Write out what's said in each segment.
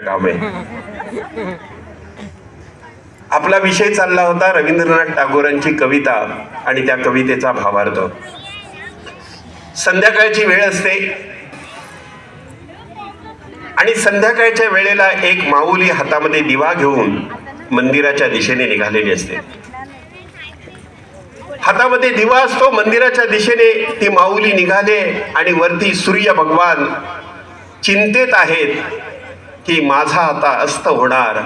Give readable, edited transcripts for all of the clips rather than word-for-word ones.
काम आहे. आपला विषय चालला होता रवींद्रनाथ टागोरांची कविता आणि त्या कवितेचा भावार्थ. संध्याकाळची वेळ असते आणि संध्याकाळच्या वेळेला एक माऊली हातामध्ये दिवा घेऊन मंदिराच्या दिशेने निघालेली असते. हातामध्ये दिवा असतो, मंदिराच्या दिशेने ती माऊली निघाले आणि वरती सूर्य भगवान चिंतेत आहेत की माझा आता अस्त होणार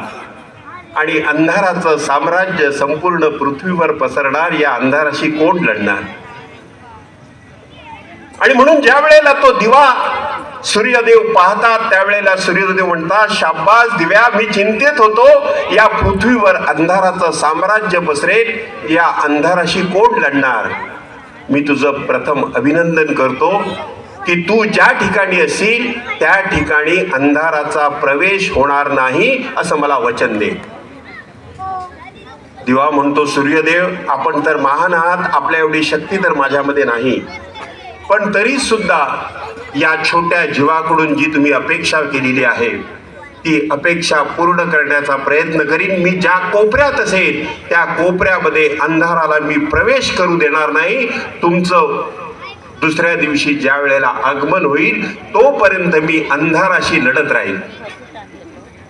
आणि अंधाराचं साम्राज्य संपूर्ण पृथ्वीवर पसरणार, या अंधाराशी कोण लढणार. आणि म्हणून ज्या वेळेला तो दिवा सूर्यदेव पाहतात त्यावेळेला सूर्यदेव म्हणतात, शाब्बास दिव्या, मी चिंतेत होतो या पृथ्वीवर अंधाराचं साम्राज्य पसरेल, या अंधाराशी कोण लढणार. मी तुझं प्रथम अभिनंदन करतो की तू ज्या ठिकाणी असील त्या ठिकाणी अंधाराचा प्रवेश होणार नाही असं मला वचन दे. दिवा म्हणतो, सूर्यदेव आपण तर महान आहात, आपल्या एवढी शक्ती तर माझ्यामध्ये नाही, पण तरी सुद्धा या छोट्या जीवाकडून जी तुम्ही अपेक्षा केलेली आहे ती अपेक्षा पूर्ण करण्याचा प्रयत्न करीन. मी ज्या कोपऱ्यात असेल त्या कोपऱ्यामध्ये अंधाराला मी प्रवेश करू देणार नाही. तुमचं दुसऱ्या दिवशी ज्या वेळेला आगमन होईल तोपर्यंत मी अंधाराशी लढत राहील.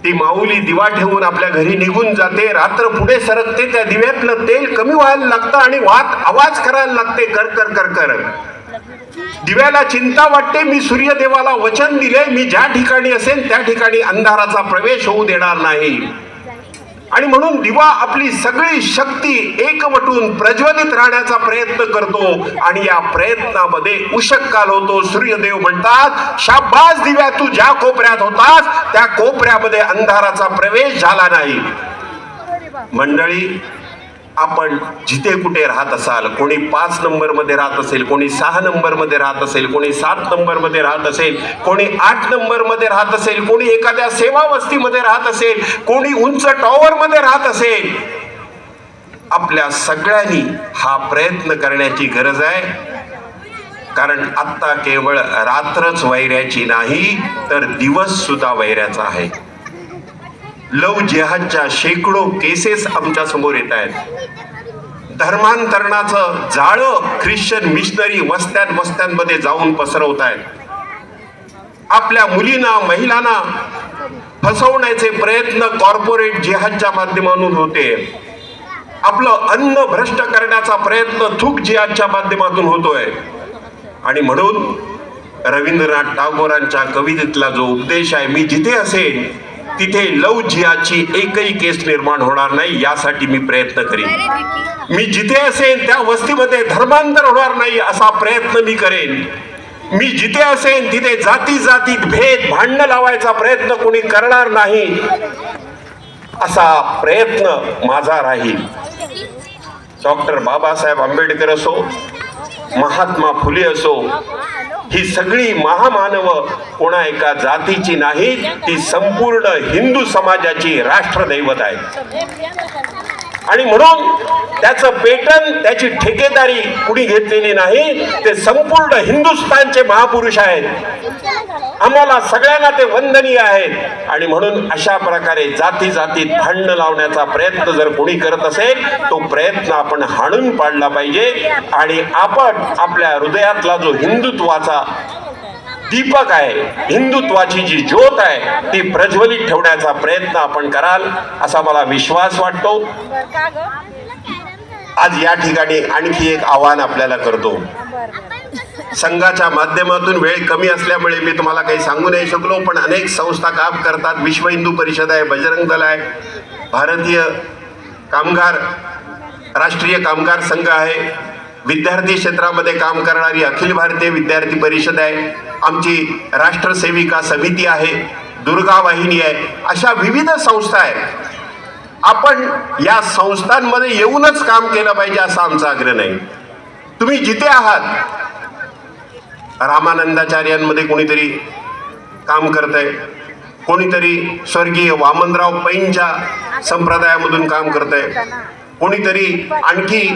ती माऊली दिवा ठेवून आपल्या घरी निघून जाते. रात्र पुढे सरकते, त्या दिव्यातलं तेल कमी व्हायला लागतं आणि आवाज करायला लागते, कर कर कर कर. दिव्याला चिंता वाटते, मी सूर्यदेवाला वचन दिले, मी ज्या ठिकाणी असेल त्या ठिकाणी अंधाराचा प्रवेश होऊ देणार नाही. आणि म्हणून दिवा आपली सगळी शक्ती एकवटून प्रज्वलित राहण्याचा प्रयत्न करतो आणि या प्रयत्नामध्ये उशक काल होतो. सूर्यदेव म्हणतात, शाब्बास दिव्या, तू ज्या कोपऱ्यात होतास त्या कोपऱ्यामध्ये अंधाराचा प्रवेश झाला नाही. मंडळी, आपण जिथे कुठे राहत असाल, कोणी 5 नंबर मध्ये राहत असेल, कोणी 6 नंबर मध्ये राहत असेल, कोणी 7 नंबर मध्ये राहत असेल, कोणी 8 नंबर मध्ये राहत असेल, कोणी एखाद्या सेवा वस्तीमध्ये राहत असेल, कोणी उंच टॉवर मध्ये राहत असेल, आपल्या सगळ्यांनी हा प्रयत्न करण्याची गरज आहे. कारण आता केवळ रात्रच वैऱ्याची नाही तर दिवस सुद्धा वैऱ्याचा आहे. लव जिहादच्या शेकडो केसेस आमच्या समोर येत आहेत. धर्मांतरणाचं जाळं ख्रिश्चन मिशनरी वस्त्यांमध्ये जाऊन पसरवत आहेत. आपल्या मुलींना, महिलांना फसवण्याचे प्रयत्न कॉर्पोरेट जिहादच्या माध्यमातून होते. आपलं अन्न भ्रष्ट करण्याचा प्रयत्न थूक जिहादच्या माध्यमातून होतोय. आणि म्हणून रवींद्रनाथ टागोरांच्या कवितेतला जो उपदेश आहे, मी जिथे असेल तिथे लव जिहादची एकही केस निर्माण होणार नाही, यासाठी मी प्रयत्न करीन. मी जिथे असेल त्या वस्तीमध्ये धर्मांतर होणार नाही असा प्रयत्न मी करेन. मी जिथे असेल तिथे जाती जातीत भेद, भांडण लावायचा प्रयत्न कोणी करणार नाही असा प्रयत्न माझा राहील. डॉक्टर बाबासाहेब आंबेडकर असो, महात्मा फुले असो, ही सगळी महामानव कोणा एका जातीची नाहीत, ती संपूर्ण हिंदू समाजाची राष्ट्रदैवत आहे. आणि म्हणून त्याचं पेटंट, त्याची ठेकेदारी कुणी घेतलेली नाही, ते संपूर्ण हिंदुस्थानचे महापुरुष आहेत. आम्हाला सगळ्यांना ते वंदनीय आहेत. आणि म्हणून अशा प्रकारे जाती जातीत भांडण लावण्याचा प्रयत्न जर कोणी करत असेल तो प्रयत्न आपण हाणून पाडला पाहिजे. आणि आपण आपल्या हृदयातला जो हिंदुत्वाचा दीपक आहे, हिंदुत्वाची जी ज्योत आहे, ती प्रज्वलित ठेवण्याचा प्रयत्न आपण कराल असा मला विश्वास वाटतो. आज या ठिकाणी आणखी एक आवाहन आपल्याला करतो. संघाच्या माध्यमातून वेळ कमी असल्यामुळे मी तुम्हाला काही सांगू नाही शकलो, पण अनेक संस्था काम करतात. विश्व हिंदू परिषद आहे, बजरंग दल आहे, भारतीय कामगार, राष्ट्रीय कामगार संघ आहे, विद्यार्थी क्षेत्रामध्ये काम करणारी अखिल भारतीय विद्यार्थी परिषद आहे, आमची राष्ट्रसेविका समिती आहे, दुर्गा वाहिनी आहे, अशा विविध संस्था आहेत. आपण या संस्थांमध्ये येऊनच काम केलं पाहिजे असा आमचा आग्रह नाही. तुम्ही जिथे आहात, रामानंदाचार्यांमध्ये कोणीतरी काम करतंय, कोणीतरी स्वर्गीय वामनराव पैंच्या संप्रदायामधून काम करतंय, कोणीतरी आणखी